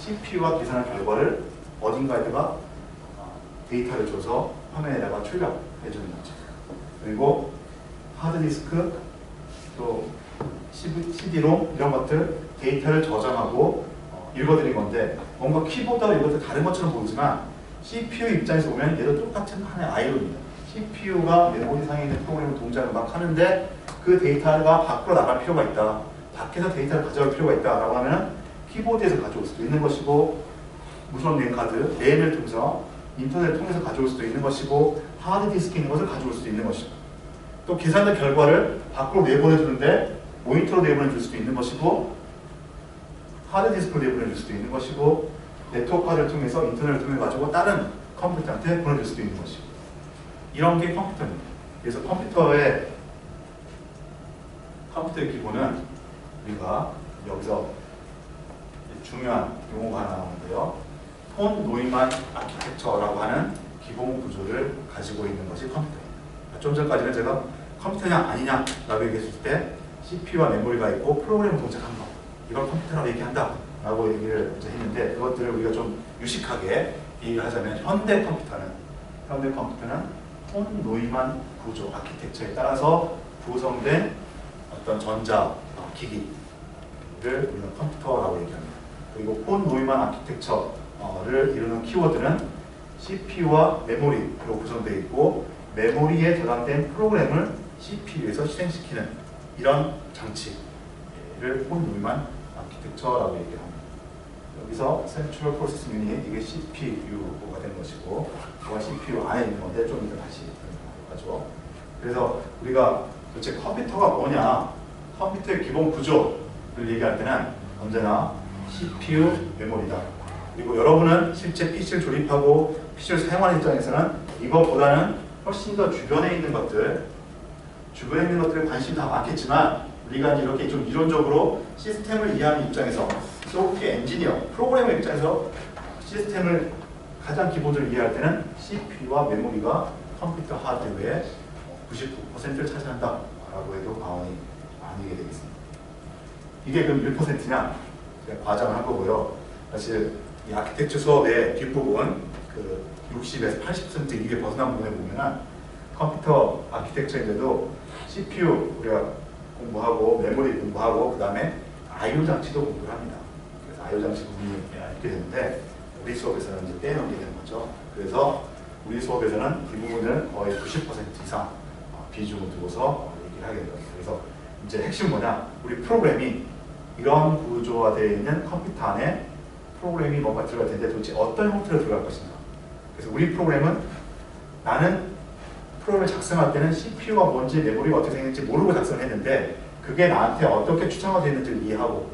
CPU가 계산한 결과를 어딘가에다가 데이터를 줘서 화면에다가 출력해 주는 거죠. 그리고 하드디스크, 또 CD롬 이런 것들 데이터를 저장하고 읽어드린 건데 뭔가 키보드와 이것도 다른 것처럼 보이지만 CPU 입장에서 보면 얘도 똑같은 하나의 아이오입니다. CPU가 메모리상에 있는 프로그램 동작을 막 하는데 그 데이터가 밖으로 나갈 필요가 있다. 밖에서 데이터를 가져갈 필요가 있다라고 하면 키보드에서 가져올 수도 있는 것이고, 무선 랜카드, 랜을 통해서 인터넷을 통해서 가져올 수도 있는 것이고, 하드디스크에 있는 것을 가져올 수도 있는 것이고, 또 계산된 결과를 밖으로 내보내주는데 모니터로 내보내줄 수도 있는 것이고, 하드디스크로 내보내줄 수도 있는 것이고, 네트워크를 통해서 인터넷을 통해 가지고 다른 컴퓨터한테 보내줄 수도 있는 것이고, 이런 게 컴퓨터입니다. 그래서 컴퓨터의 기본은 우리가 여기서 중요한 용어가 하나 나오는데요. 폰 노이만 아키텍처라고 하는 기본 구조를 가지고 있는 것이 컴퓨터입니다. 좀 전까지는 제가 컴퓨터냐 아니냐라고 얘기했을 때 CPU와 메모리가 있고 프로그램을 동작한 거, 이걸 컴퓨터라고 얘기한다 라고 얘기를 이제 했는데, 그것들을 우리가 좀 유식하게 얘기를 하자면 현대 컴퓨터는 폰 노이만 구조 아키텍처에 따라서 구성된 어떤 전자 기기를 우리는 컴퓨터라고 얘기합니다. 그리고 폰 노이만 아키텍처를 이루는 키워드는 CPU와 메모리로 구성되어 있고, 메모리에 저장된 프로그램을 CPU에서 실행시키는 이런 장치를 폰 노이만 아키텍처라고 얘기합니다. 여기서 Central Processing Unit, 이게 CPU가 되는 것이고, 그건 CPU 안에 있는 건데 좀 이따 다시 하죠. 그래서 우리가 도대체 컴퓨터가 뭐냐, 컴퓨터의 기본 구조를 얘기할 때는 언제나 CPU, 메모리다. 그리고 여러분은 실제 PC를 조립하고 PC를 사용하는 입장에서는 이것보다는 훨씬 더 주변에 있는 것들에 관심이 다 많겠지만, 우리가 이렇게 좀 이론적으로 시스템을 이해하는 입장에서, 소프트웨어 엔지니어, 프로그래머 입장에서 시스템을 가장 기본적으로 이해할 때는 CPU와 메모리가 컴퓨터 하드웨어의 99%를 차지한다 라고 해도 과언이 아니게 되겠습니다. 이게 그럼 1%냐? 과장을 한 거고요. 사실 이 아키텍처 수업의 뒷부분, 그 60에서 80% 이게 벗어난 부분에 보면은 컴퓨터 아키텍처인데도 CPU 우리가 공부하고, 메모리 공부하고, 그 다음에 I/O 장치도 공부를 합니다. 그래서 I/O 장치 부분이 있게 되는데, 우리 수업에서는 이제 빼놓게 되는 거죠. 그래서 우리 수업에서는 이 부분을 거의 90% 이상 비중을 두고서 얘기를 하게 됩니다. 그래서 이제 핵심 뭐냐? 우리 프로그램이 이런 구조화되어 있는 컴퓨터 안에 프로그램이 뭔가 들어갈 텐데 도대체 어떤 형태로 들어갈 것인가? 그래서 우리 프로그램은, 나는 프로그램을 작성할 때는 CPU가 뭔지 메모리가 어떻게 생겼는지 모르고 작성을 했는데, 그게 나한테 어떻게 추천화 되어 있는지를 이해하고,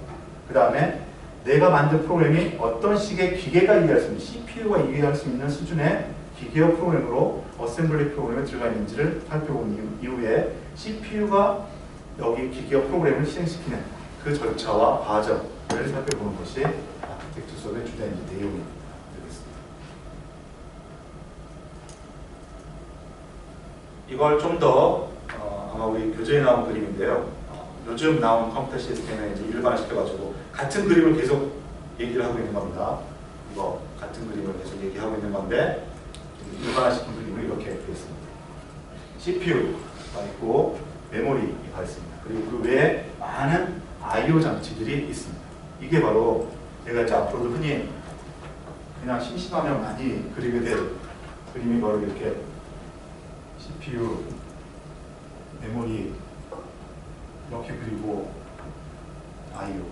그 다음에 내가 만든 프로그램이 어떤 식의 기계가 이해할 수 있는, CPU가 이해할 수 있는 수준의 기계어 프로그램으로 어셈블리 프로그램에 들어가 있는지를 살펴본 이후에 CPU가 여기 기계어 프로그램을 실행시키는 그 절차와 과정을 살펴보는 것이 아키텍처 수업의 주된 내용이 되겠습니다. 이걸 좀 더 아마 우리 교재에 나온 그림인데요. 요즘 나온 컴퓨터 시스템에 이제 일반화시켜가지고 같은 그림을 계속 얘기를 하고 있는 겁니다. 이거 같은 그림을 계속 얘기하고 있는 건데, 일반화시킨 그림을 이렇게 그렸습니다. CPU가 있고 메모리가 있습니다. 그리고 그 외에 많은 I/O 장치들이 있습니다. 이게 바로 제가 이제 앞으로도 흔히 그냥 심심하면 많이 그리게 될 그림이 바로 이렇게 CPU, 메모리 이렇게 그리고 I/O.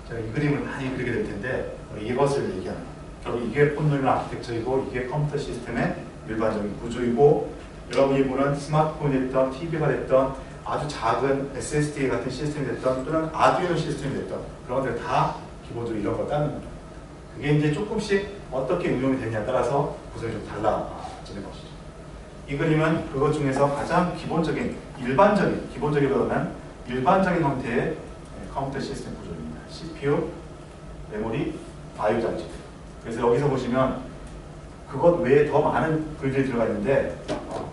제가 이 그림을 많이 그리게 될 텐데, 이것을 얘기하는, 결국 이게 폰 노이만 아키텍처이고, 이게 컴퓨터 시스템의 일반적인 구조이고, 여러분이 보는 스마트폰이 됐던, TV가 됐던, 아주 작은 SSD 같은 시스템이 됐던, 또는 아두이노 시스템이 됐던, 그런 것들 다 기본적으로 이런 걸 따는 겁니다. 그게 이제 조금씩 어떻게 운용이 되느냐에 따라서 구성이 좀 달라지는 것이죠. 이 그림은 그것 중에서 가장 기본적인, 기본적이보다는 일반적인 형태의 컴퓨터 시스템 구조입니다. CPU, 메모리, I/O 장치. 그래서 여기서 보시면 그것 외에 더 많은 글들이 들어가 있는데,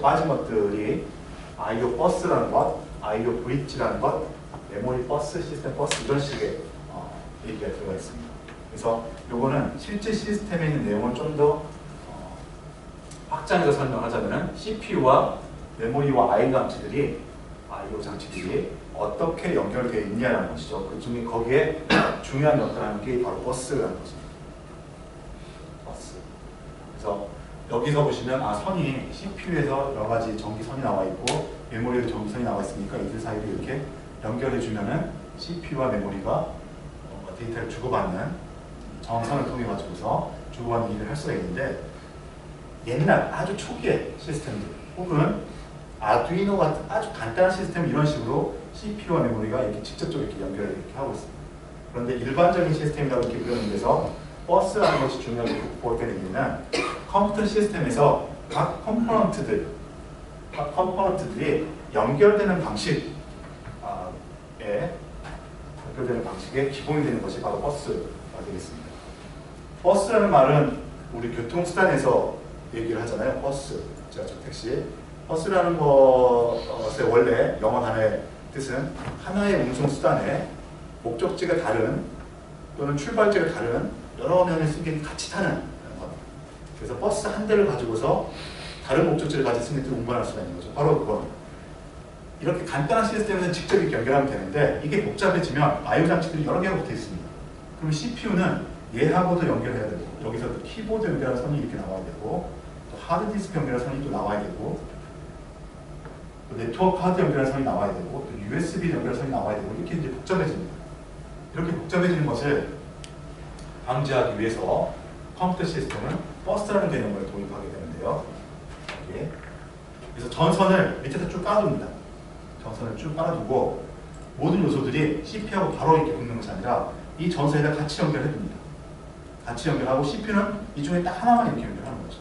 빠진 것들이 I/O 버스라는 것, I/O 브릿지라는 것, 메모리 버스, 시스템 버스, 이런 식의 얘기가 들어가 있습니다. 그래서 요거는 실제 시스템에 있는 내용을 좀 더 확장해서 설명하자면 CPU와 메모리와 IO 장치들이 어떻게 연결되어 있냐는 것이죠. 그 중에 거기에 중요한 역할을 하는 게 바로 버스라는 것입니다. 버스. 그래서 여기서 보시면 선이 CPU에서 여러 가지 전기선이 나와 있고 메모리에도 전기선이 나와 있으니까 이들 사이를 이렇게 연결해 주면은 CPU와 메모리가 데이터를 주고받는 전선을 통해 가지고서 주고받는 일을 할 수가 있는데, 옛날 아주 초기의 시스템들 혹은 아두이노 같은 아주 간단한 시스템 이런 식으로 CPU와 메모리가 이렇게 직접적으로 이렇게 연결을 이렇게 하고 있습니다. 그런데 일반적인 시스템이라고 이렇게 부르는 데서 버스라는 것이 중요하게 보게 되면 컴퓨터 시스템에서 각 컴포넌트들이 연결되는 방식에 기본이 되는 것이 바로 버스가 되겠습니다. 버스라는 말은 우리 교통수단에서 얘기를 하잖아요. 버스, 지하철, 택시. 버스라는 것의 원래 영어 단어의 뜻은 하나의 운송수단에 목적지가 다른 또는 출발지가 다른 여러 명의 승객이 같이 타는 것. 그래서 버스 한 대를 가지고서 다른 목적지를 가진 승객들을 운반할 수가 있는 거죠. 바로 그건. 이렇게 간단한 시스템에는 직접 이렇게 연결하면 되는데 이게 복잡해지면 I/O 장치들이 여러 개가 붙어 있습니다. 그럼 CPU는 얘하고도 연결해야 되고 여기서 또 키보드 연결하는 선이 이렇게 나와야 되고 또 하드디스크 연결하는 선이 또 나와야 되고 또 네트워크 하드 연결하는 선이 나와야 되고 또 USB 연결하는 선이 나와야 되고 이렇게 이제 복잡해집니다. 이렇게 복잡해지는 것을 방지하기 위해서 컴퓨터 시스템은 버스라는 개념을 도입하게 되는데요. 그래서 전선을 밑에다 쭉 깔아둡니다. 전선을 쭉 깔아두고 모든 요소들이 CPU하고 바로 이렇게 붙는 것이 아니라 이 전선에다 같이 연결해둡니다. 같이 연결하고 CPU는 이 중에 딱 하나만 이렇게 연결하는 거죠.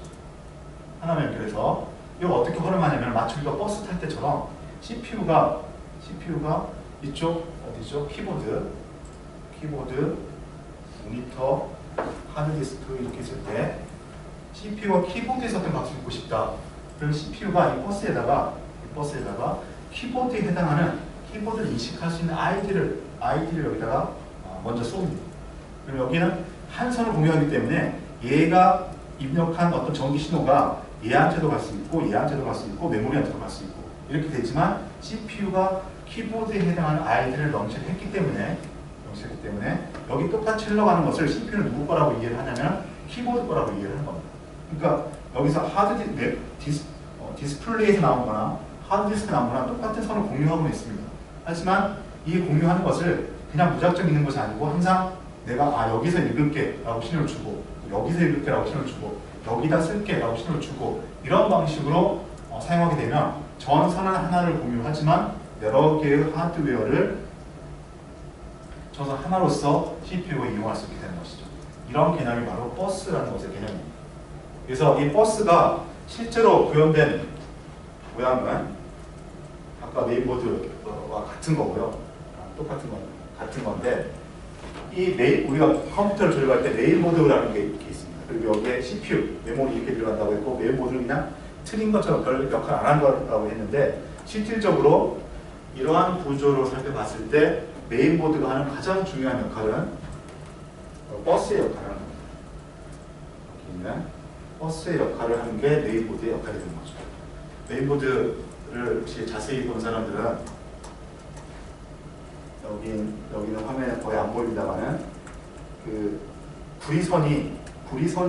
하나만 연결해서 이거 어떻게 활용하냐면 마치 우리가 버스 탈 때처럼 CPU가 이쪽 어디죠? 키보드, 모니터, 하드디스크 이렇게 있을 때 CPU가 키보드에서 어떤 값을 읽고 싶다. 그럼 CPU가 이 버스에다가 키보드에 해당하는 키보드를 인식할 수 있는 아이디를 여기다가 먼저 쏩니다. 그럼 여기는 한 선을 공유하기 때문에 얘가 입력한 어떤 전기 신호가 얘한테도 갈 수 있고 얘한테도 갈 수 있고 메모리한테도 갈 수 있고 이렇게 되지만 CPU가 키보드에 해당하는 아이디를 명시했기 때문에 여기 똑같이 흘러가는 것을 CPU는 누구 거라고 이해를 하냐면 키보드 거라고 이해를 하는 겁니다. 그러니까 여기서 디스플레이에서 나온 거나 하드디스크에 나온 거나 똑같은 선을 공유하고 있습니다. 하지만 이 공유하는 것을 그냥 무작정 읽는 것이 아니고 항상 내가 여기서 읽을게 라고 신호를 주고 여기서 읽을게 라고 신호를 주고 여기다 쓸게 라고 신호를 주고 이런 방식으로 사용하게 되면 전선은 하나를 공유하지만 여러 개의 하드웨어를 전선 하나로서 CPU가 이용할 수 있게 되는 것이죠. 이런 개념이 바로 버스라는 것의 개념입니다. 그래서 이 버스가 실제로 구현된 모양은 아까 메인보드와 같은 거고요. 같은 건데 우리가 컴퓨터를 조립할 때 메인보드라는 게 이렇게 있습니다. 그리고 여기에 CPU, 메모리 이렇게 들어간다고 했고 메인보드는 그냥 틀린 것처럼 별 역할 안 하는 거라고 했는데 실질적으로 이러한 구조로 살펴봤을 때 메인보드가 하는 가장 중요한 역할은 버스의 역할을 하는 겁니다. 여기 있는 버스의 역할을 하는 게 메인보드의 역할이 되는 거죠. 메인보드를 혹시 자세히 본 사람들은 여기는 화면에 거의 안 보입니다만은 그 구리선이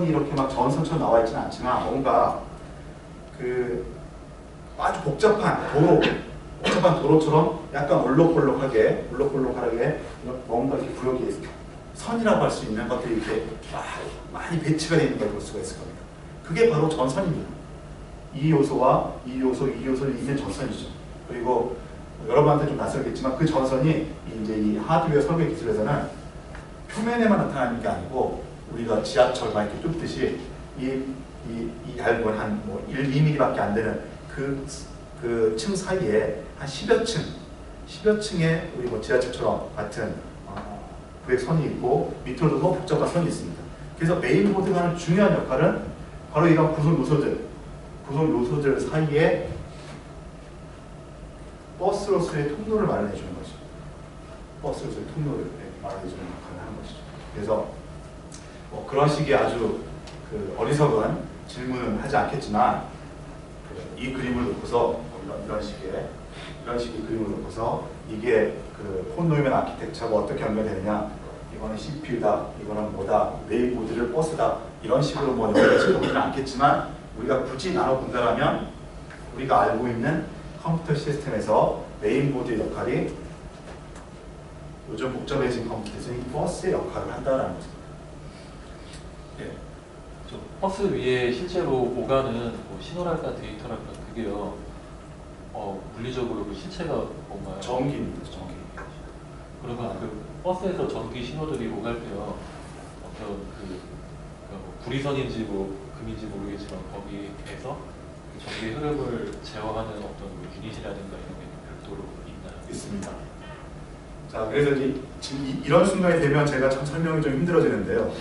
이렇게 막 전선처럼 나와 있지는 않지만 뭔가 그 아주 복잡한 도로처럼 약간 올록볼록하게 뭔가 이렇게 구역이 선이라고 할 수 있는 것들이 이렇게 많이 배치가 되어 있는 걸 볼 수가 있을 겁니다. 그게 바로 전선입니다. 이 요소와 이 요소를 잇는 전선이죠. 그리고 여러분한테 좀 낯설겠지만 그 전선이 이제 이 하드웨어 설계 기술에서는 표면에만 나타나는 게 아니고 우리가 지하철 막 이렇게 뚫듯이 이 얇은 한 1, 2mm밖에 안 되는 그 층 사이에 한 10여 층의 우리 지하철처럼 같은 구획선이 있고 밑으로도 너무 복잡한 선이 있습니다. 그래서 메인보드가 하는 중요한 역할은 바로 이런 구성 요소들 사이에 버스로서의 통로를 마련해 주는 것이죠. 버스로서의 통로를 마련해 주는 역할을 하는 것이죠. 그래서 뭐 그런 식의 아주 그 어리석은 질문은 하지 않겠지만 이 그림을 놓고서 이런 식의 그림을 놓고서 이게 그 폰 노이먼 아키텍처가 어떻게 연결되느냐, 이거는 CPU다, 이거는 뭐다, 메인보드를 버스다, 이런 식으로 뭐 연결해서 보지는 않겠지만 우리가 굳이 나눠본다면 우리가 알고 있는 컴퓨터 시스템에서 메인보드의 역할이 요즘 복잡해진 컴퓨터에서 이 버스의 역할을 한다는 거죠. 예. 저 버스 위에 실제로 오가는 뭐 신호랄까 데이터랄까 그게요. 물리적으로 그 실체가 뭔가요? 전기입니다. 전기. 그러면 그 버스에서 전기 신호들이 오갈 때요. 어떤 뭐 구리선인지 뭐 금인지 모르겠지만 거기에서 그 전기 흐름을 제어하는 어떤 뭐 유닛이라든가 이런 게 별도로 있나요? 있습니다. 자, 그래서 지금 이런 순간이 되면 제가 참 설명이 좀 힘들어지는데요.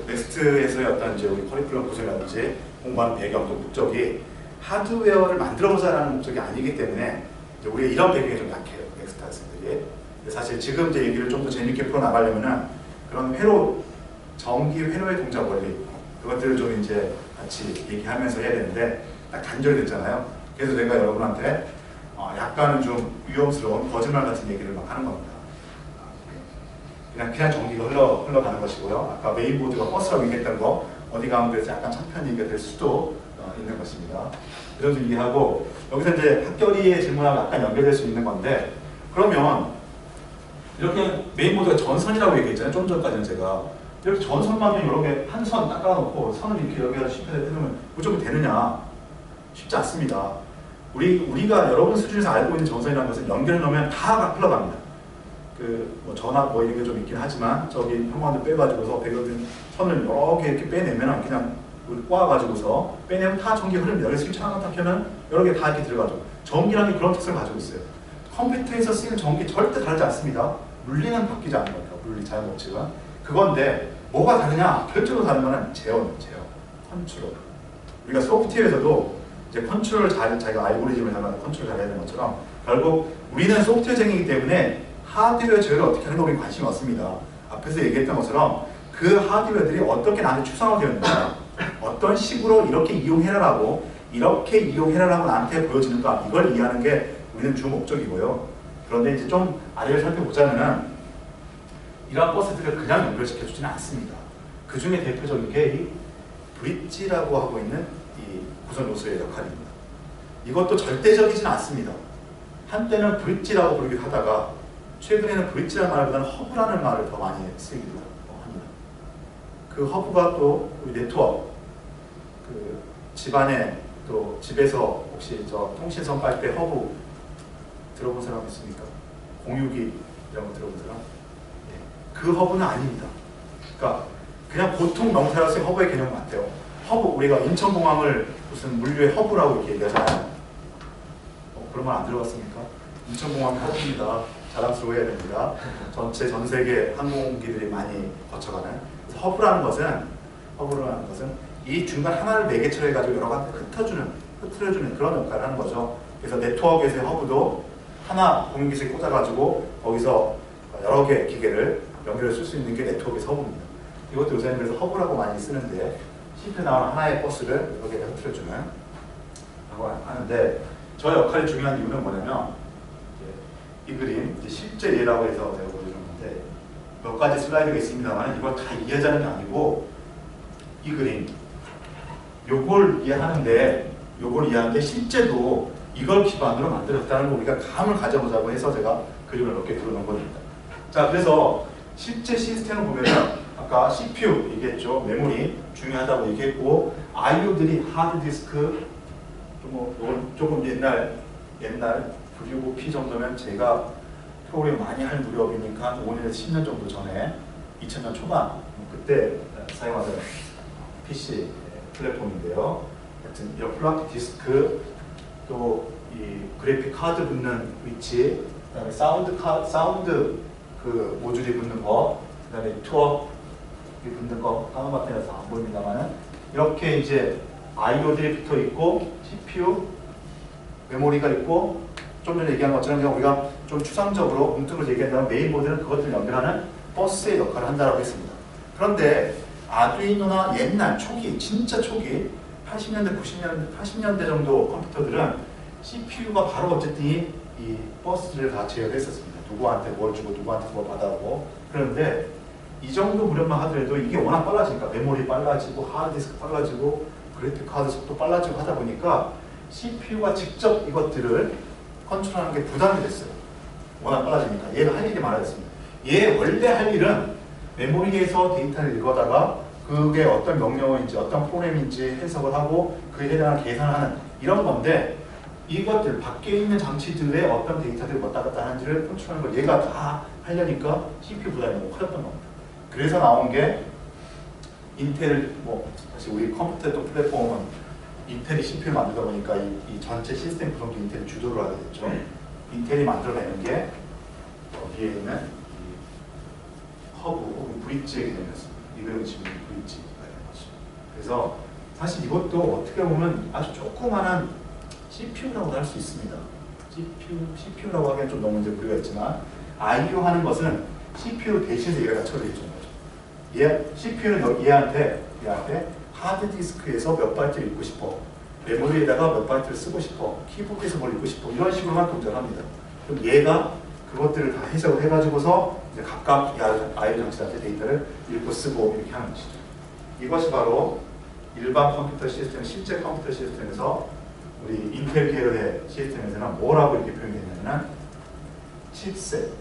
넥스트에서의 어떤 이제 우리 커리큘럼 구성이라든지 공부하는 배경, 또 목적이 하드웨어를 만들어보자라는 목적이 아니기 때문에 이제 우리가 이런 배경이 좀 약해요. 넥스트 학생들이. 사실 지금 이제 얘기를 좀 더 재밌게 풀어나가려면은 그런 전기 회로의 동작 원리, 그것들을 좀 이제 같이 얘기하면서 해야 되는데 딱 단절이 됐잖아요. 그래서 제가 여러분한테 약간은 좀 위험스러운 거짓말 같은 얘기를 막 하는 겁니다. 그냥 전기가 흘러가는 것이고요. 아까 메인보드가 버스라고 얘기했던 거 어디 가운데서 약간 창피한 얘기가 될 수도 있는 것입니다. 이런 식으로 얘기하고 여기서 이제 학교리의 질문하고 약간 연결될 수 있는 건데, 그러면 이렇게 메인보드가 전선이라고 얘기했잖아요. 좀 전까지는 제가 이렇게 전선만 여러 개 한 선 딱 깔아놓고 선을 이렇게 여기 가서 쉽게 해놓으면 무조건 되느냐? 쉽지 않습니다. 우리가 여러분 수준에서 알고 있는 전선이라는 것은 연결해 놓으면 다 흘러갑니다. 뭐 전화 뭐 이런 게 좀 있긴 하지만 저기 형광등 빼가지고서 배경등 선을 여러 개 이렇게 빼내면 그냥 꼬아가지고서 빼내면 다 전기 흐릅니다. 그래서 스위치 하나 딱 켜면 여러 개 다 이렇게 들어가죠. 전기라는 게 그런 특성을 가지고 있어요. 컴퓨터에서 쓰이는 전기 절대 다르지 않습니다. 물리는 바뀌지 않는 거예요. 물리 자연 법칙은. 그건데 뭐가 다르냐? 결정적으로 다른 거는 제어는 컨트롤. 우리가 소프트웨어에서도 이제 컨트롤을 자기가 알고리즘을 잘하는 컨트롤 잘해야 되는 것처럼 결국 우리는 소프트웨어쟁이기 때문에 하드웨어 제어를 어떻게 하는 거 우리는 관심이 없습니다. 앞에서 얘기했던 것처럼 그 하드웨어들이 어떻게 나한테 추상화되어 있는가, 어떤 식으로 이렇게 이용해라라고 나한테 보여지는가, 이걸 이해하는 게 우리는 주 목적이고요. 그런데 이제 좀 아래를 살펴보자면은 이러한 버스들을 그냥 연결시켜주지는 않습니다. 그 중에 대표적인 게 이 브릿지라고 하고 있는 이 구성 요소의 역할입니다. 이것도 절대적이지는 않습니다. 한때는 브릿지라고 부르기도 하다가 최근에는 브릿지라는 말보다는 허브라는 말을 더 많이 쓰기도 합니다. 그 허브가 또 우리 네트워크, 그 집안에 또 집에서 혹시 저 통신선 깔 때 허브 들어본 사람 있습니까? 공유기 이런 거 들어본 사람? 네. 그 허브는 아닙니다. 그러니까 그냥 보통 명사로 쓰는 허브의 개념 같아요. 허브, 우리가 인천공항을 무슨 물류의 허브라고 이렇게 얘기하잖아요. 그런 말 안 들어봤습니까? 인천공항이 허브입니다. 자랑스러워해야 됩니다. 전 세계 항공기들이 많이 거쳐가는. 그래서 허브라는 것은 이 중간 하나를 매개체로 해가지고 여러 가지 흐트러주는 그런 역할을 하는 거죠. 그래서 네트워크에서의 허브도 하나 공유기술이 꽂아가지고 거기서 여러 개의 기계를 연결해 쓸 수 있는 게 네트워크에서 허브입니다. 이것도 요새는 그래서 허브라고 많이 쓰는데 CPU에 나오는 하나의 버스를 여러 개를 흐트러주는 라고 하는데, 저 역할이 중요한 이유는 뭐냐면 이 그림, 실제 예라고 해서 제가 보여드렸는데 몇 가지 슬라이드가 있습니다만 이걸 다 이해하자는 게 아니고 이 그림, 요걸 이해하는데 실제도 이걸 기반으로 만들었다는 거 우리가 감을 가져보자고 해서 제가 그림을 몇 개 들어놓은 겁니다. 자, 그래서 실제 시스템을 보면 아까 CPU 얘기했죠. 메모리 중요하다고 얘기했고, IO들이 하드디스크, 조금 옛날 965P 정도면 제가 프로그램 많이 할 무렵이니까 5년에서 10년 정도 전에 2000년 초반 그때 사용하던 PC 플랫폼인데요. 하여튼 이런 플라피 디스크, 또 이 그래픽 카드 붙는 위치, 그다음에 사운드 그 모듈이 붙는 거, 그다음에 투어이 붙는 거 까만바탕에서 안 보입니다만은 이렇게 이제 I/O들이 붙어 있고 CPU, 메모리가 있고, 좀 전에 얘기한 것처럼 그냥 우리가 좀 추상적으로 뭉뚱그려 얘기한다면 메인보드는 그것들을 연결하는 버스의 역할을 한다고 했습니다. 그런데 아두이노나 옛날 초기, 진짜 초기 80년대, 80년대 정도 컴퓨터들은 CPU가 바로 어쨌든 이 버스를 다 제어했었습니다. 누구한테 뭘 주고 누구한테 뭘 받아오고. 그런데 이 정도 무렵만 하더라도 이게 워낙 빨라지니까 메모리 빨라지고 하드디스크 빨라지고 그래픽 카드 속도 빨라지고 하다 보니까 CPU가 직접 이것들을 컨트롤하는 게 부담이 됐어요. 워낙 빨라지니까. 얘가 할 일이 많아졌습니다. 얘 원래 할 일은 메모리에서 데이터를 읽어다가 그게 어떤 명령어인지 어떤 포램인지 해석을 하고 그에 해당한 계산하는 이런 건데 이것들 밖에 있는 장치들의 어떤 데이터들이 왔다 갔다 하는지를 컨트롤하는 걸 얘가 다 하려니까 CPU 부담이 너무 커졌던 겁니다. 그래서 나온 게 인텔, 뭐 사실 우리 컴퓨터 또 플랫폼은 인텔이 CPU를 만들다 보니까 이 전체 시스템 구성도 인텔이 주도를 하게 됐죠. 인텔이 만들어내는 게 여기에 있는 이 허브, 브릿지의 개념이었습니다. 이거는 지금 브릿지가 되는 거죠. 그래서 사실 이것도 어떻게 보면 아주 조그마한 CPU라고 할 수 있습니다. CPU라고 하기엔 좀 너무 이제 무리가 있지만 I/O 하는 것은 CPU 대신해서 얘가 다 처리해 주는 거죠. CPU는 얘한테 하드디스크에서 몇 바이트를 읽고 싶어, 메모리에다가 몇 바이트를 쓰고 싶어, 키보드에서 뭘 읽고 싶어 이런 식으로만 동작을 합니다. 그럼 얘가 그것들을 다 해석을 해가지고서 이제 각각 I/O 장치한테 데이터를 읽고 쓰고 이렇게 하는 것이죠. 이것이 바로 일반 컴퓨터 시스템, 실제 컴퓨터 시스템에서 우리 인텔 계열의 시스템에서는 뭐라고 이렇게 표현되냐면 칩셋이라고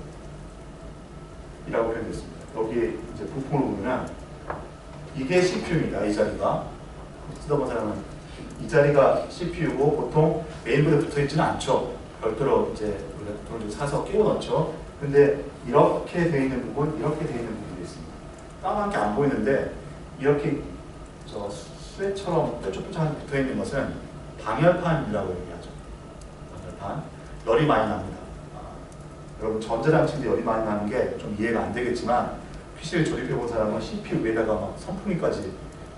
표현됐습니다. 여기 이제 부품을 보면 이게 CPU입니다. 이 자리가 뜯어본 사람은 이 자리가 CPU고 보통 메인보드에 붙어 있지는 않죠. 별도로 이제 돈을 좀 사서 끼워 넣죠. 근데 이렇게 돼 있는 부분, 이렇게 돼 있는 부분이 있습니다. 까맣게 안 보이는데 이렇게 저 수레처럼 뾰족뾰족하게 붙어 있는 것은 방열판이라고 얘기하죠. 방열판. 열이 많이 납니다. 여러분 전자장치인데 열이 많이 나는 게 좀 이해가 안 되겠지만 PC를 조립해본 사람은 CPU 위에다가 막 선풍기까지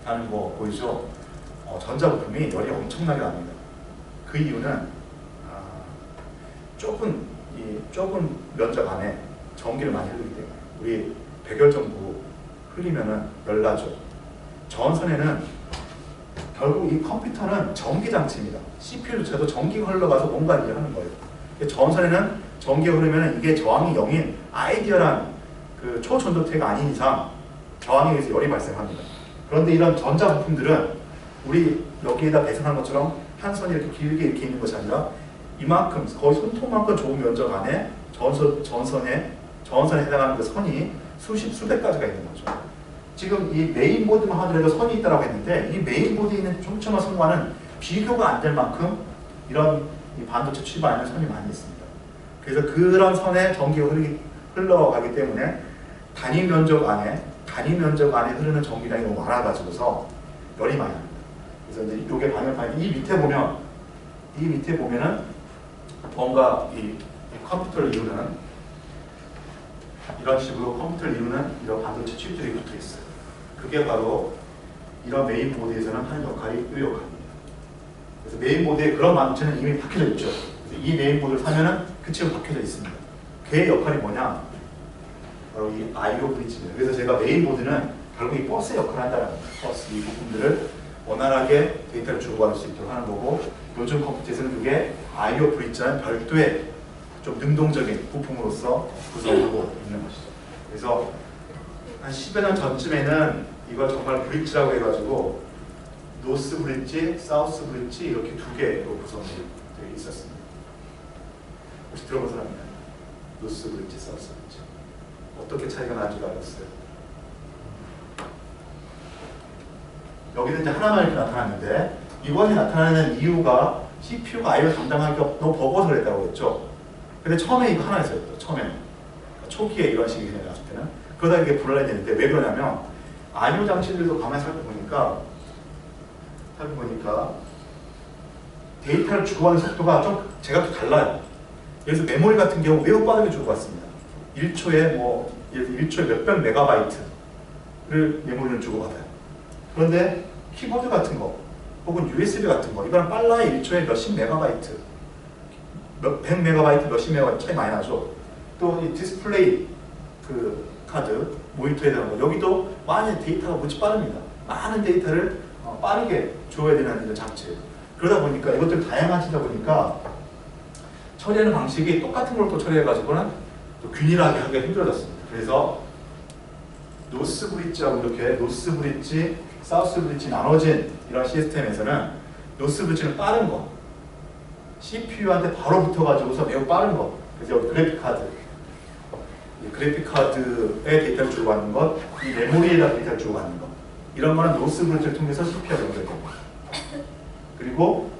다는 거 보이죠? 전자부품이 열이 엄청나게 납니다. 그 이유는 좁은 면적 안에 전기를 많이 흐르기 때문에 우리 100열 정도 흘리면은 열나죠. 전선에는 결국 이 컴퓨터는 전기장치입니다. CPU조차도 전기가 흘러가서 뭔가 일을 하는 거예요. 전선에는 전기가 흐르면 이게 저항이 0인 아이디어란 그 초전도체가 아닌 이상 저항에 의해서 열이 발생합니다. 그런데 이런 전자부품들은 우리 여기에다 배선한 것처럼 한 선이 이렇게 길게 이렇게 있는 것이 아니라 이만큼 거의 손톱만큼 좁은 면적 안에 전선에 해당하는 그 선이 수백 가지가 있는 거죠. 지금 이 메인보드만 하더라도 선이 있다고 했는데 이 메인보드에 있는 촘촘한 선과는 비교가 안 될 만큼 이런 이 반도체 칩 안에 선이 많이 있습니다. 그래서 그런 선에 전기가 흘러가기 때문에 단위 면적 안에 흐르는 전기량이 너무 많아가지고서 열이 많이 납니다. 그래서 이제 이게 방열판이 이 밑에 보면은 뭔가 이 컴퓨터를 이루는 이런 식으로 컴퓨터를 이루는 이런 반도체 칩들이 붙어 있어요. 그게 바로 이런 메인보드에서는 하는 역할이 이 역할입니다. 그래서 메인보드에 그런 반도체는 이미 박혀져 있죠. 이 메인보드를 사면은 그 칩은 박혀져 있습니다. 그의 역할이 뭐냐? 바로 이 I/O 브릿지입니다. 그래서 제가 메인보드는 결국 이 버스의 역할을 한다는 겁니다. 버스 이 부품들을 원활하게 데이터를 주고받을 수 있도록 하는 거고 요즘 컴퓨터에서는 그게 I/O 브릿지라는 별도의 좀 능동적인 부품으로서 구성하고 있는 것이죠. 그래서 한 10여 년 전쯤에는 이걸 정말 브릿지라고 해가지고 노스 브릿지, 사우스 브릿지 이렇게 두 개로 구성되어 있었습니다. 혹시 들어본 사람 있나요? 노스 브릿지, 사우스 브릿지. 어떻게 차이가 나는지 알았어요? 여기는 이제 하나만 이렇게 나타났는데 이번에 나타나는 이유가 CPU가 I/O를 담당하기가 너무 버거워서 그랬다고 했죠. 근데 처음에 이거 하나였어요. 처음에 그러니까 초기에 이런 식이 그냥 나왔을 때는 그러다 이게 분란되는데 왜 그러냐면 I/O 장치들도 가만히 살펴보니까 데이터를 주고받는 속도가 좀 제각기 달라요. 그래서 메모리 같은 경우 매우 빠르게 주고받습니다. 1초에 몇백 메가바이트를 메모리를 주고받아요. 그런데 키보드 같은 거 혹은 USB 같은 거 이거는 빨라야 1초에 몇십 메가바이트, 몇 100 메가바이트, 몇십 메가바이트 차이 많이 나죠. 또 이 디스플레이 그 카드, 모니터에 대한 거. 여기도 많이 데이터가 무지 빠릅니다. 많은 데이터를 빠르게 줘야 되는 이런 장치. 그러다 보니까 이것들 다양하시다 보니까 처리하는 방식이 똑같은 걸 또 처리해가지고는 또 균일하게 하기가 힘들어졌습니다. 그래서 노스 브릿지하고 이렇게 노스 브릿지, 사우스 브릿지 나눠진 이런 시스템에서는 노스 브릿지는 빠른 거, CPU한테 바로 붙어가지고서 매우 빠른 거. 그래서 여기 그래픽 카드, 이 그래픽 카드에 데이터를 주고받는 것, 이 메모리에다 데이터를 주고받는 것, 이런 거는 노스 브릿지를 통해서 CPU가 연결됩니다. 그리고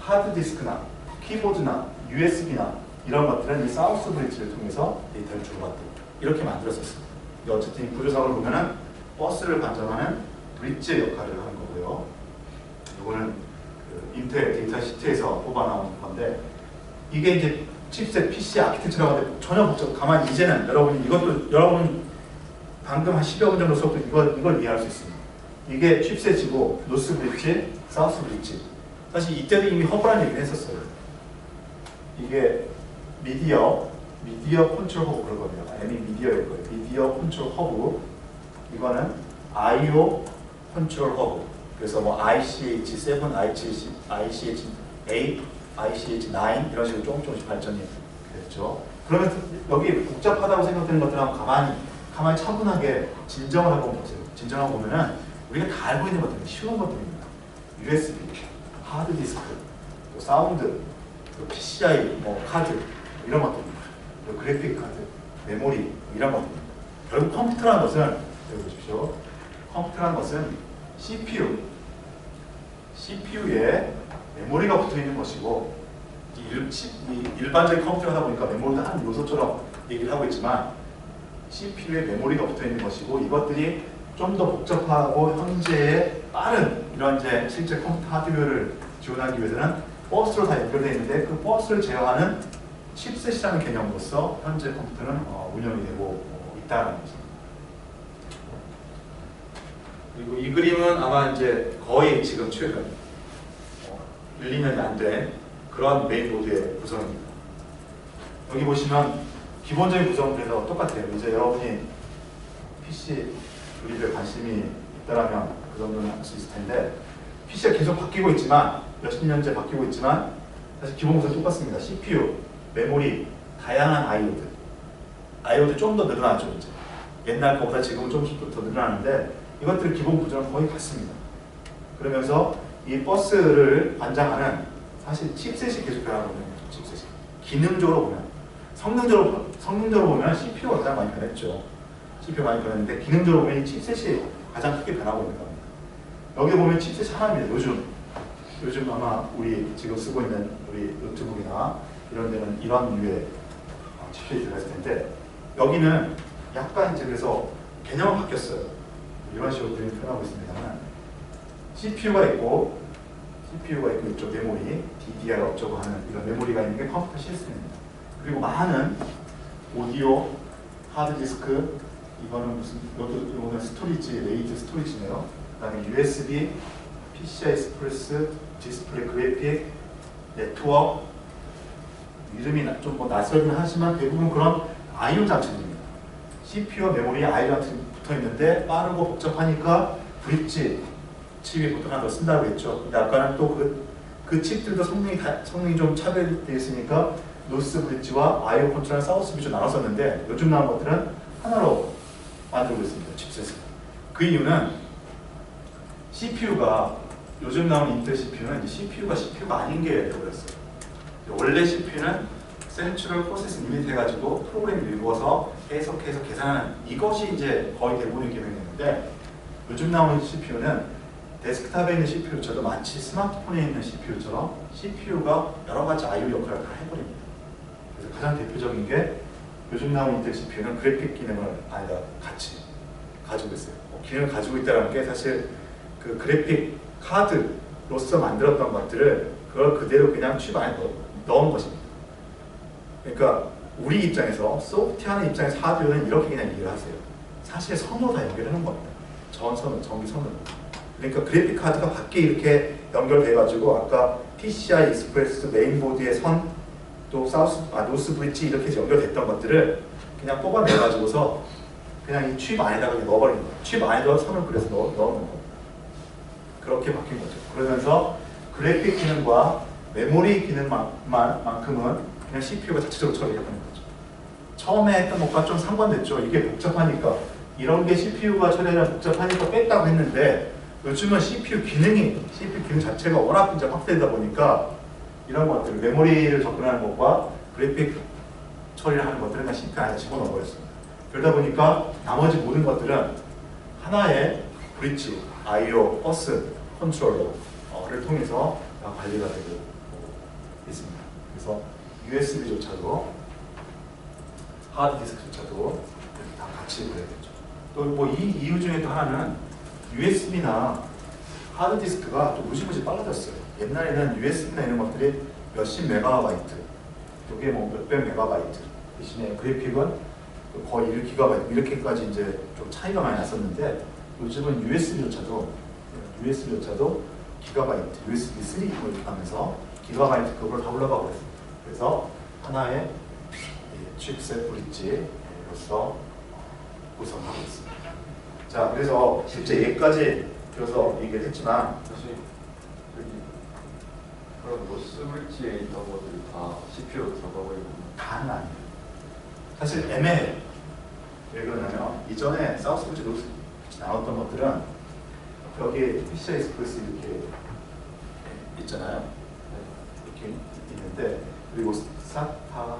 하드디스크나 키보드나 USB나 이런 것들은 이 사우스 브릿지를 통해서 데이터를 주고받도록 이렇게 만들었었습니다. 어쨌든 이 구조상으로 보면은 버스를 관장하는 브릿지 역할을 하는 거고요. 이거는 그 인텔 데이터 시트에서 뽑아 나온 건데, 이게 이제 칩셋 PC 아키텍처라고 하는데 전혀 복잡. 가만히 이제는 여러분 방금 한 10여 분 정도 수업도 이걸 이해할 수 있습니다. 이게 칩셋이고 노스 브릿지, 사우스 브릿지. 사실 이때도 이미 허브라는 얘기를 했었어요. 이게 미디어 컨트롤 허브 그러거든요. M이 미디어일 거예요. 미디어 컨트롤 허브. 이거는 I/O 컨트롤 허브. 그래서 뭐 ICH7, ICH8, ICH9 이런 식으로 조금씩 발전이 됐죠. 그러면 여기 복잡하다고 생각되는 것들은 가만히 차분하게 진정을 한번 보세요. 진정을 보면은 우리가 다 알고 있는 것들은 쉬운 것들입니다. USB, 하드디스크, 또 사운드, 또 PCI, 뭐 카드 이런 것들입니다. 또 그래픽 카드, 메모리 이런 것들입니다. 결국 컴퓨터라는 것은 여기 보십시오. 컴퓨터라는 것은 CPU에 메모리가 붙어 있는 것이고, 이 일반적인 컴퓨터를 하다 보니까 메모리도 한 요소처럼 얘기를 하고 있지만 CPU에 메모리가 붙어 있는 것이고, 이것들이 좀 더 복잡하고 현재의 빠른 이런 이제 실제 컴퓨터 하드웨어를 지원하기 위해서는 버스로 다 연결되어 있는데, 그 버스를 제어하는 칩셋이라는 개념으로서 현재 컴퓨터는 운영이 되고 있다는 거죠. 그리고 이 그림은 아마 이제 거의 지금 최근 1, 2년이 안 된 그런 메인보드의 구성입니다. 여기 보시면 기본적인 구성은 그래서 똑같아요. 이제 여러분이 PC 조립에 관심이 있다라면 그 정도는 할 수 있을 텐데, PC가 계속 바뀌고 있지만, 몇십 년째 바뀌고 있지만 사실 기본 구성은 똑같습니다. CPU, 메모리, 다양한 아이오드 좀 더 늘어나죠. 이제 옛날 거보다 지금은 조금씩 더 늘어나는데, 이것들 기본 구조는 거의 같습니다. 그러면서 이 버스를 관장하는 사실 칩셋이 계속 변하거든요. 칩셋이 기능적으로 보면, 성능적으로 보면 CPU가 가장 많이 변했죠. CPU가 많이 변했는데 기능적으로 보면 이 칩셋이 가장 크게 변하고 있는 겁니다. 여기 보면 칩셋이 하나입니다. 요즘 아마 우리 지금 쓰고 있는 우리 노트북이나 이런 데는 이런 류의 칩셋이 들어있을 텐데, 여기는 약간 이제 그래서 개념은 바뀌었어요. 이런 식으로 그림을 표현하고 있습니다만, CPU가 있고 이쪽 메모리, DDR 어쩌고 하는 이런 메모리가 있는 게 컴퓨터 시스템입니다. 그리고 많은 오디오, 하드디스크, 이거는 스토리지, 레이드 스토리지네요. 그 다음에 USB, PCI 익스프레스, 디스플레이, 그래픽, 네트워크, 이름이 좀 뭐 낯설긴 하지만 대부분 그런 I/O 장치입니다. CPU와 메모리에 I/O 장치 붙어 있는데 빠르고 복잡하니까 브릿지 칩이 보통 하나 더 쓴다고 했죠. 근데 아까는 또 그 칩들도 성능이 좀 차별되어 있으니까 노스 브릿지와 I/O 컨트롤, 사우스 브릿지로 나눴었는데, 요즘 나온 것들은 하나로 만들고 있습니다. 칩셋을. 그 이유는 CPU가, 요즘 나온 인텔 CPU는 CPU가 아닌 게 되어버렸어요. 원래 CPU는 센트럴 프로세싱 유닛 해가지고 프로그램을 읽어서 해석해서 계산하는, 이것이 이제 거의 대부분의 기능이었는데, 요즘 나오는 CPU는 데스크탑에 있는 CPU처럼, 마치 스마트폰에 있는 CPU처럼 CPU가 여러 가지 I/O 역할을 다 해버립니다. 그래서 가장 대표적인 게 요즘 나오는 인텔 CPU는 그래픽 기능을 같이 가지고 있어요. 기능을 가지고 있다는 게 사실 그 그래픽 카드로서 만들었던 것들을 그걸 그대로 그냥 칩 안에 넣은 것입니다. 그러니까 우리 입장에서, 소프트웨어하는 입장에서 하드웨어는 이렇게 그냥 이해를 하세요. 사실 선으로 다 연결하는 겁니다. 전기 선으로. 그러니까 그래픽 카드가 밖에 이렇게 연결돼가지고 아까 PCI 익스프레스 메인보드의 선, 또 노스 브릿지 이렇게 연결됐던 것들을 그냥 뽑아내가지고서 그냥 이 칩 안에다가 그냥 넣어버리는 거예요. 칩 안에다가 선을 그려서 넣어놓은 거예요. 그렇게 바뀐 거죠. 그러면서 그래픽 기능과 메모리 기능만큼은 그냥 CPU가 자체적으로 처리해버리는 거죠. 처음에 했던 것과 좀 상반됐죠. 이게 복잡하니까 이런 게 CPU가 처리하면 복잡하니까 뺐다고 했는데 요즘은 CPU 기능 자체가 워낙 이제 확대되다 보니까 이런 것들, 메모리를 접근하는 것과 그래픽 처리를 하는 것들은 그냥 CPU 안에 집어넣어 버렸습니다. 그러다 보니까 나머지 모든 것들은 하나의 브릿지, I/O, 버스, 컨트롤러를 통해서 다 관리가 되고 있습니다. 그래서 USB조차도 하드디스크조차도 이렇게 다 같이 그려야 되죠. 또 뭐 이 이유 중에 또 하나는 USB나 하드디스크가 좀 무지무지 빨라졌어요. 옛날에는 USB나 이런 것들이 몇십 메가바이트, 이게 뭐 몇백 메가바이트 대신에 그래픽은 거의 1기가바이트 이렇게까지 이제 좀 차이가 많이 났었는데 요즘은 USB조차도 기가바이트, USB 3 이렇게 하면서 기가바이트급으로 다 올라가고 있습니다. 그래서 하나의 칩셋 브릿지로서 구성하고 있습니다. 자, 그래서 실제 얘까지 들어서 얘기를 했지만 사실 그런 노스 브릿지에 있던 것들이 다 CPU로 들어가고 있고 다는 아니에요. 사실 애매해요. 왜 그러냐면 이전에 사우스 브릿지, 노스 브릿지 나왔던 것들은 여기 PCI 익스프레스 이렇게 있잖아요. 이렇게 있는데 그리고 사타가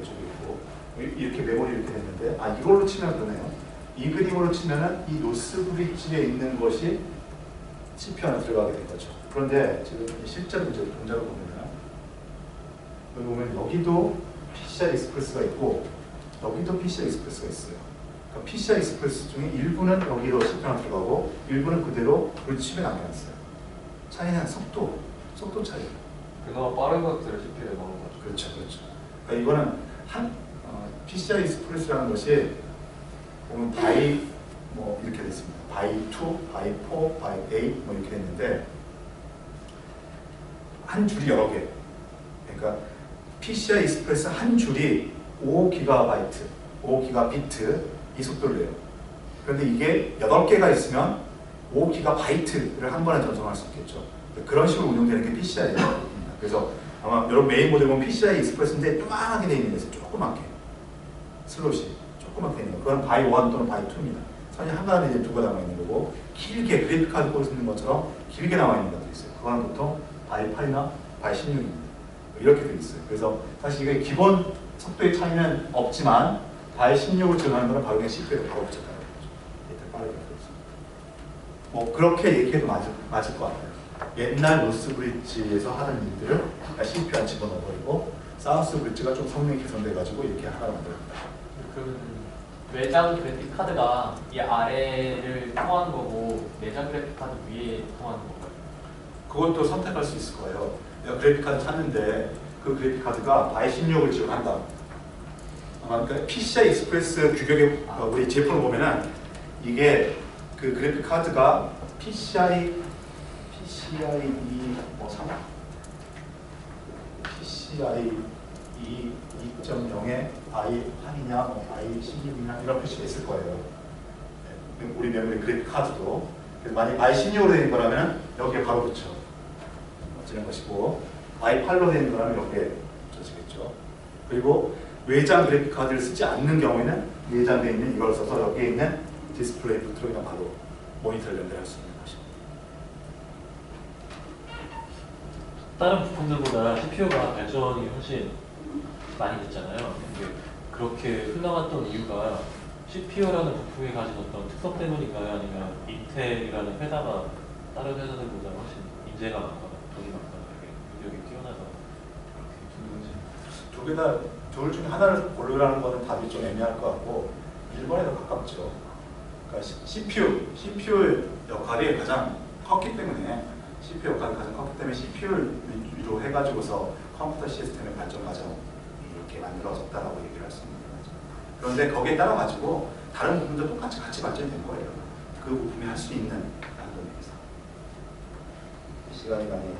이쪽에 있고 이렇게 메모리 이렇게 됐는데 이걸로 치면 그러네요. 이 그림으로 치면은 이 노스 브릿지에 있는 것이 CPU 안에 들어가게 된 거죠. 그런데 지금 실제로 이제 동작을 보면은 여기 보면 여기도 PCI 익스프레스가 있고 여기도 PCI 익스프레스가 있어요. 그러니까 PCI 익스프레스 중에 일부는 여기로 CPU 안에 들어가고 일부는 그대로 브릿지에 남겨놨어요. 차이는 속도 차이예요. 그나마 빠른 것들을 CPU에 넣은 거죠. 그렇죠. 그러니까 이거는 PCI 익스프레스라는 것이 보면 바이 뭐 이렇게 됐습니다. 바이 2, 바이 4, 바이 8 뭐 이렇게 됐는데 한 줄이 여러 개. 그러니까 PCI 익스프레스 한 줄이 5기가바이트, 5기가비트 이 속도를 내요. 그런데 이게 8개가 있으면 5기가바이트를 한 번에 전송할 수 있겠죠. 그런 식으로 운영되는 게 PCI입니다. 그래서 아마 여러분 메인 모델 보면 PCI 익스프레스인데 조그맣게 되어 있는 데서 조그맣게 슬롯이 조그맣게 있는 거. 그건 바이 1 또는 바이 2입니다. 선이 한가운데 이제 두가 남아 있는 거고 길게 그래픽 카드 꽂을 수 있는 것처럼 길게 남아 있는 것도 있어요. 그거는 보통 바이 8이나 바이 16입니다. 이렇게 되어 있어요. 그래서 사실 이게 기본 속도의 차이는 없지만 바이 16을 지원하는 거는 바로 그냥 CPU에 바로 붙였다는 거죠. 이렇게 빠르게 되었습니다. 뭐 그렇게 얘기해도 맞을 것 같아요. 옛날 노스 브릿지에서 하던 일들을 CPU 안 집어넣어버리고 사우스 브릿지가 좀 성능이 개선돼가지고 이렇게 하나 만들었다. 그 외장 그래픽 카드가 이 아래를 통하는 거고 내장 그래픽 카드 위에 통하는 건가요? 그것도 선택할 수 있을 거예요. 내가 그래픽 카드 샀는데 그 그래픽 카드가 바이 16을 지원한다. 그러니까 PCI 익스프레스 규격의 우리 제품을 보면은 이게 그 그래픽 카드가 PCIe 뭐 3? PCIe 2.0에 i8이냐 뭐 i16이냐 이런 표시가 있을 거예요. 네, 우리 메모리 그래픽 카드도. 그래서 만약 i16으로 된 거라면 여기에 바로 붙여 어찌는 것이고 i8로 된 거라면 여기에 붙여지겠죠. 그리고 외장 그래픽 카드를 쓰지 않는 경우에는 내장되어 있는 이걸 써서 여기에 있는 디스플레이 루트로 그냥 바로 모니터를 연결할 수 있는 것입니다. 다른 부품들보다 CPU가 발전이 훨씬 많이 됐잖아요. 근데 그렇게 흘러갔던 이유가 CPU라는 부품이 가진 어떤 특성 때문일까요? 아니면 인텔이라는 회사가 다른 회사들보다 훨씬 인재가 많거나 돈이 많거나 이게 능력이 뛰어나서 그렇게 두는 건지. 두 개 다 둘 중에 하나를 고르라는 거는 답이 좀 애매할 것 같고 1번에 더 가깝죠. 그러니까 CPU 역할이 가장 컸기 때문에 CPU 역할이 가장 컸기 때문에 CPU를 위주로 해가지고서 컴퓨터 시스템의 발전 과정이 이렇게 만들어졌다라고 얘기를 할 수 있는 거죠. 그런데 거기에 따라 가지고 다른 부분도 똑같이 같이 발전이 된 거예요. 그 부품이 할 수 있는 방법에서 시간이 많이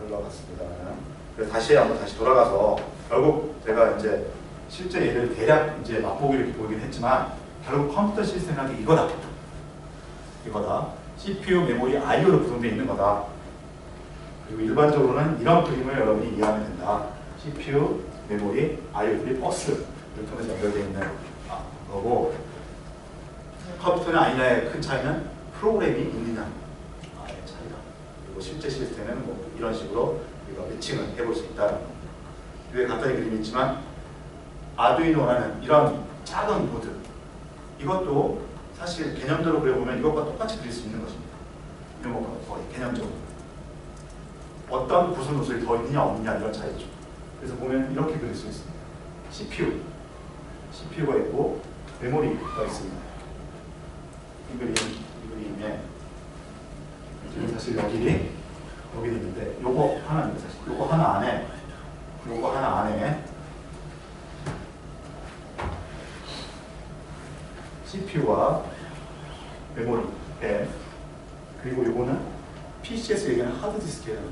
흘러갔습니다만 그래서 다시 한번 돌아가서 결국 제가 이제 실제 얘를 대략 이제 맛보기로 이렇게 보이긴 했지만 결국 컴퓨터 시스템이라는 게 이거다. 이거다. CPU, 메모리, I/O로 구성되어 있는 거다. 그리고 일반적으로는 이런 그림을 여러분이 이해하면 된다. CPU, 메모리, I/O, 버스를 통해서 연결되어 있는 거고, 컴퓨터나 아니냐의 큰 차이는 프로그램이 있느냐의 차이다. 그리고 실제 시스템은 뭐 이런 식으로 우리가 매칭을 해볼 수 있다는 거. 위에 간단히 그림이 있지만 아두이노라는 이런 작은 보드, 이것도 사실 개념적으로 그려보면 이것과 똑같이 그릴 수 있는 것입니다. 이런 것과 거의 개념적으로 어떤 구성 요소들이 더 있느냐 없느냐 이런 차이죠. 그래서 보면 이렇게 그릴 수 있습니다. CPU가 있고 메모리가 있습니다. 이 그림에 사실 여기 있는데 요거 하나입니다. 사실 요거 하나 안에 CPU와 메모리, 램, 그리고 요거는 PC에서 얘기하는 하드디스크라는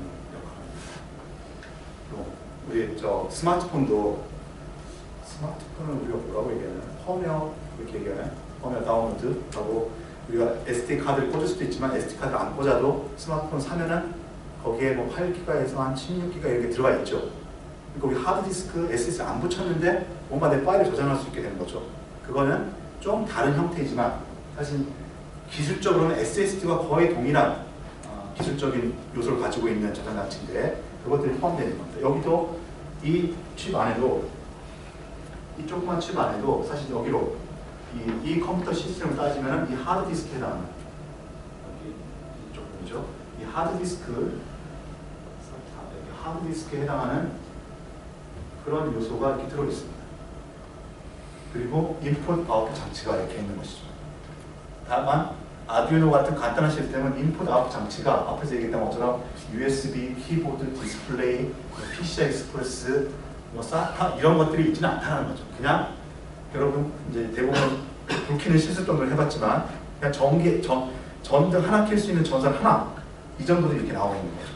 역할입니다. 우리 스마트폰은 우리가 뭐라고 얘기하냐, 펌웨어 이렇게 얘기하냐, 펌웨어 다운로드하고 우리가 SD 카드를 꽂을 수도 있지만 SD 카드를 안 꽂아도 스마트폰 사면은 거기에 뭐 8기가에서 한 16기가 이렇게 들어가 있죠. 그러니까 우리 하드디스크 SSD 안 붙였는데 뭔가 내 파일을 저장할 수 있게 되는 거죠. 그거는 좀 다른 형태이지만 사실 기술적으로는 SSD와 거의 동일한 기술적인 요소를 가지고 있는 저장 장치인데 그것들이 포함되는 겁니다. 여기도 이 칩 안에도, 이 조그만 칩 안에도 사실 여기로 이 컴퓨터 시스템을 따지면 이 하드디스크에 해당하는, 여기 이쪽 부분이죠. 이 하드디스크에 해당하는 그런 요소가 이렇게 들어있습니다. 그리고 인풋, 아웃풋 장치가 이렇게 있는 것이죠. 다만 아두이노 같은 간단한 시스템은 인풋, 아웃풋 장치가 앞에서 얘기했던 것처럼 USB, 키보드, 디스플레이, PCI 익스프레스, 뭐 SATA 이런 것들이 있지는 않다는 거죠. 그냥 여러분 이제 대부분 불 켜는 실습 정도를 해봤지만 그냥 전등 하나 켤 수 있는 전선 하나 이 정도로 이렇게 나오는 거죠.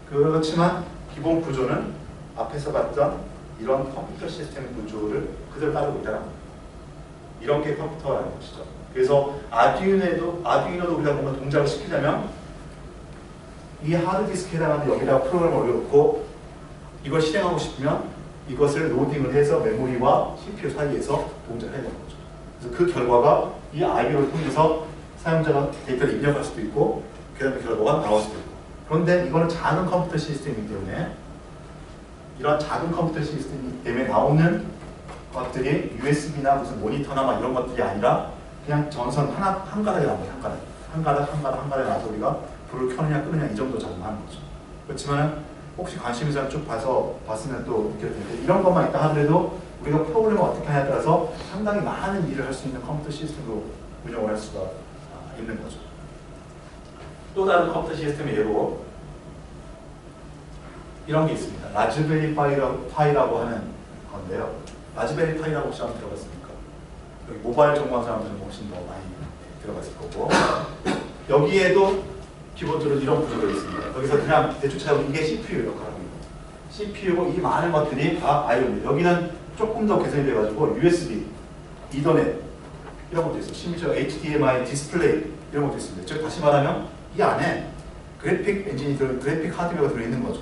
그렇지만 기본 구조는 앞에서 봤던 이런 컴퓨터 시스템 구조를 그대로 따르고 있다는 겁니다. 이런 게 컴퓨터라는 것이죠. 그래서 아두이노도 우리가 뭔가 동작을 시키려면 이 하드디스크에 해당하는 여기다가 프로그램을 올려놓고 이걸 실행하고 싶으면 이것을 로딩을 해서 메모리와 CPU 사이에서 동작을 해야 되는 거죠. 그래서 그 결과가 이 I/O를 통해서 사용자가 데이터를 입력할 수도 있고 그 다음에 결과가 나올 수도 있고. 그런데 이거는 작은 컴퓨터 시스템이기 때문에 이런 작은 컴퓨터 시스템 때문에 나오는 것들이 USB나 무슨 모니터나 막 이런 것들이 아니라 그냥 전선 한 가닥에 나옵니다. 한 가닥에 나와서 우리가 불을 켜느냐 끄느냐 이 정도 작업하는 거죠. 그렇지만 혹시 관심 있는 사람 쭉 봤으면 또 느낄 텐데 이런 것만 있다 하더라도 우리가 프로그램을 어떻게 하냐에 따라서 상당히 많은 일을 할 수 있는 컴퓨터 시스템으로 운영을 할 수가 있는 거죠. 또 다른 컴퓨터 시스템의 예로 이런 게 있습니다. 라즈베리 파이라고 하는 건데요. 라즈베리 파이라고 혹시 한번 들어봤습니까? 여기 모바일 전공한 사람들은 훨씬 더 많이 들어갔을 거고 여기에도 기본적으로 이런 구조가 있습니다. 여기서 그냥 대충 찾아보면 이게 CPU 역할을 합니다. CPU고 이 많은 것들이 다 I/O입니다. 여기는 조금 더 개선이 돼가지고 USB, 이더넷 이런 것도 있어요. 심지어 HDMI, 디스플레이 이런 것도 있습니다. 즉 다시 말하면 이 안에 그래픽 엔진이 그래픽 하드웨어가 들어있는 거죠.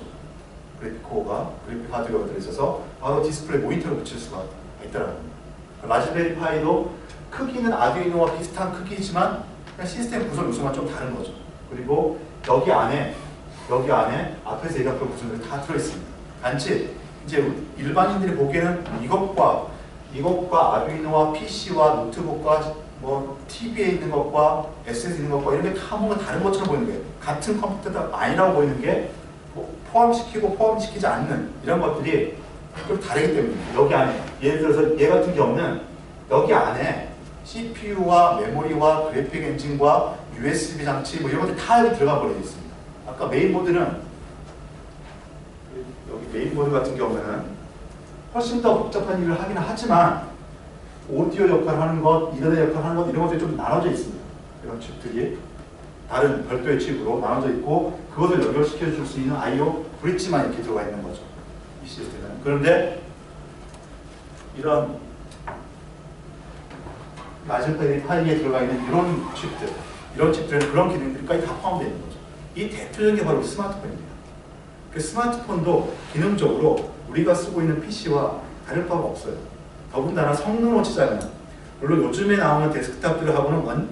그래픽 코어가, 그래픽 하드웨어가 들어있어서 바로 디스플레이 모니터를 붙일 수가 있다는 겁니다. 라즈베리 파이도 크기는 아두이노와 비슷한 크기지만 그냥 시스템 구성 요소만 좀 다른 거죠. 그리고 여기 안에 앞에서 얘기한 그 구성들이 다 들어있습니다. 단지 이제 일반인들이 보기에는 이것과 아두이노와 PC와 노트북과 뭐 TV에 있는 것과 SS에 있는 것과 이런 게 다 뭔가 다른 것처럼 보이는 게 같은 컴퓨터가 아니라고 보이는 게 포함시키고 포함시키지 않는 이런 것들이 좀 다르기 때문입니다. 여기 안에 예를 들어서 얘 같은 경우는 여기 안에 CPU와 메모리와 그래픽 엔진과 USB 장치 뭐 이런 것들이 다 여기 들어가 버려 있습니다. 아까 메인보드는 여기 메인보드 같은 경우는 훨씬 더 복잡한 일을 하긴 하지만 오디오 역할을 하는 것, 이더넷 역할을 하는 것 이런 것들이 좀 나눠져 있습니다. 이런 칩들이 다른 별도의 칩으로 나눠져 있고 그것을 연결시켜 줄 수 있는 I/O 브릿지만 이렇게 들어가 있는 거죠. 이 시스템은. 그런데 이런 라즈베리 파이에 들어가 있는 이런 칩들은 그런 기능들까지 다 포함되어 있는 거죠. 이 대표적인 게 바로 스마트폰입니다. 그 스마트폰도 기능적으로 우리가 쓰고 있는 PC와 다를 바가 없어요. 더군다나 성능으로 치자면 물론 요즘에 나오는 데스크탑들하고는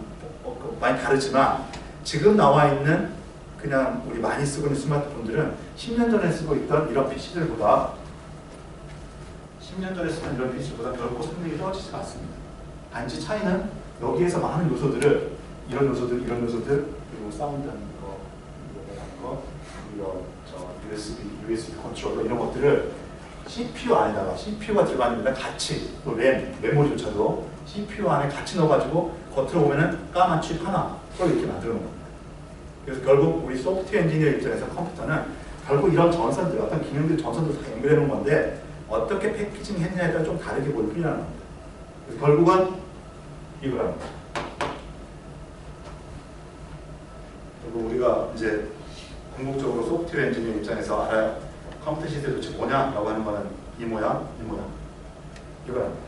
많이 다르지만 지금 나와 있는 그냥 우리 많이 쓰고 있는 스마트폰들은 10년 전에 쓰고 있던 이런 PC들보다 10년 전에 쓰던 이런 PC보다 결코 성능이 떨어지지 않습니다. 단지 차이는 여기에서 많은 요소들을 이런 요소들 그리고 사운드하는 거, 이거 USB 컨트롤러 이런 것들을 CPU 안에다가 CPU가 들어가는 데다 같이 또 메모리조차도 CPU 안에 같이 넣어가지고 겉으로 보면은 까만 칩 하나 또 이렇게 만들어 놓은 겁니다. 그래서 결국 우리 소프트웨어 엔지니어 입장에서 컴퓨터는 결국 이런 전선들, 어떤 기능들 전선들 다 연결해 놓은 건데 어떻게 패키징 했냐에 따라 좀 다르게 보일 뿐이라는 겁니다. 그래서 결국은 이거랍니다. 그리고 우리가 이제 궁극적으로 소프트웨어 엔지니어 입장에서 알아요. 컴퓨터 시스템이 도대체 뭐냐라고 하는 거는 이 모양. 이거랍니다.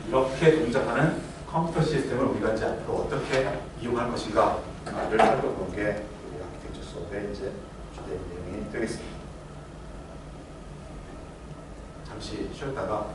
이렇게 동작하는 컴퓨터 시스템을 우리가 이제 앞으로 어떻게 이용할 것인가를 살펴보는 게 우리 아키텍처 수업의 이제 주된 내용이 되겠습니다. 잠시 쉬었다가